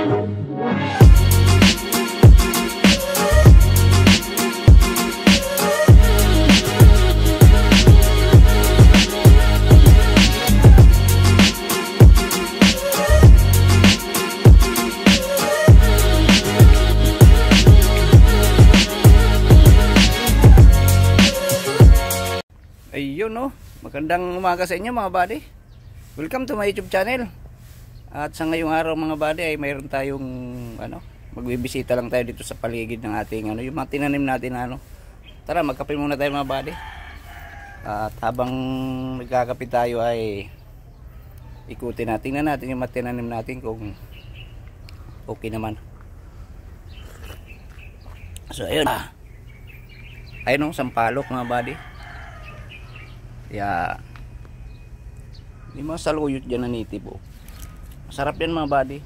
Ayun no, magandang umaga sa inyo mga buddy. Welcome to my YouTube channel. At sa ngayong araw mga buddy ay mayroon tayong magbibisita lang tayo dito sa paligid ng ating yung mga tinanim natin Tara, magkape muna tayo mga buddy. At habang nagkakape tayo ay ikutin natin, tingnan natin yung mga tinanim natin kung okay naman. So ayun. Ayun sampalok mga buddy. Yeah. May mga saluyot dyan na native Masarap yan mga buddy.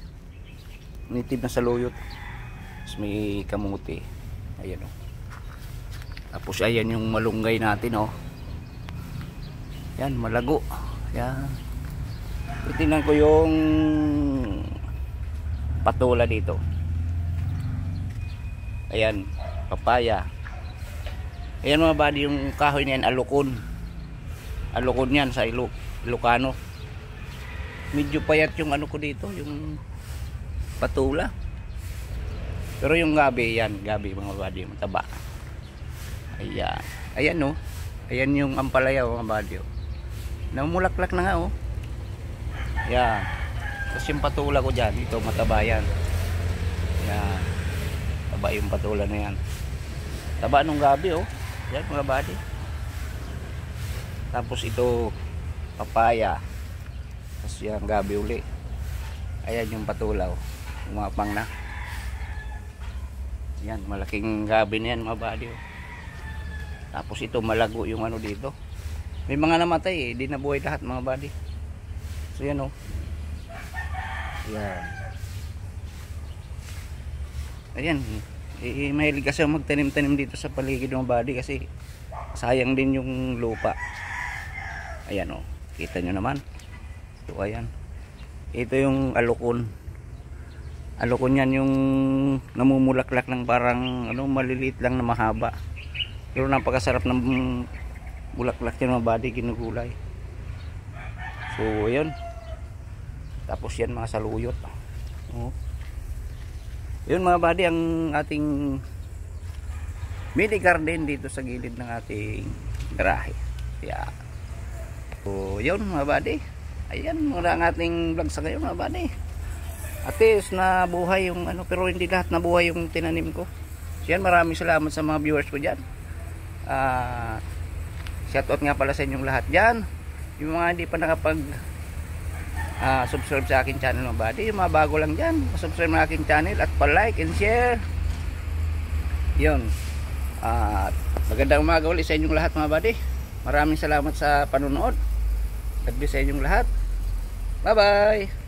Native na saluyot. Tapos may kamuti. Ayan Tapos ayan yung malunggay natin Yan, malago. Yan. Titingnan ko yung patula dito. Ayan, papaya. Ayan mga buddy, yung kahoy niyan alukon. Alukon yan sa Ilocano. Medyo payat yung ko dito, yung patula. Pero yung gabi yan, gabi mga buddy, mataba. Ayan. Ayan Ayan yung ampalaya mga buddy Namumulaklak na nga Ayan. Tapos yung patula ko dyan, ito mataba yan. Ayan. Taba yung patula na yan. Taba nung gabi Yan mga buddy. Tapos ito papaya. Tapos yung gabi uli. Ayan yung patulaw. Umapang na. Yan, malaking gabi na yan mga buddy Tapos ito malago yung dito. May mga namatay di nabuhay lahat mga buddy. So yan Ayan. Ayan. Mahilig kasi magtanim-tanim dito sa paligid ng buddy kasi sayang din yung lupa. Ayan kita nyo naman. Ito ayan. Ito yung alukon. Alukon yan yung namumulaklak ng parang maliliit lang na mahaba. Pero napakasarap ng bulaklak yan mga buddy, ginugulay. So ayun. Tapos yan mga saluyot. Yun mga buddy ang ating mini garden dito sa gilid ng ating garahe. Yeah. So yun mga buddy. Ayan muna ang ating vlog sa ngayon mga buddy. At least na buhay yung pero hindi lahat na buhay yung tinanim ko. So yan, maraming salamat sa mga viewers ko dyan. Shoutout nga pala sa inyong lahat dyan. Yung mga hindi pa nakapag subscribe sa akin channel mga buddy, yung mga bago lang dyan, subscribe na aking channel at pa-like and share. Yun. Magandang umaga ulit sa inyong lahat mga buddy. Maraming salamat sa panonood. God bless sa inyong lahat. Bye bye.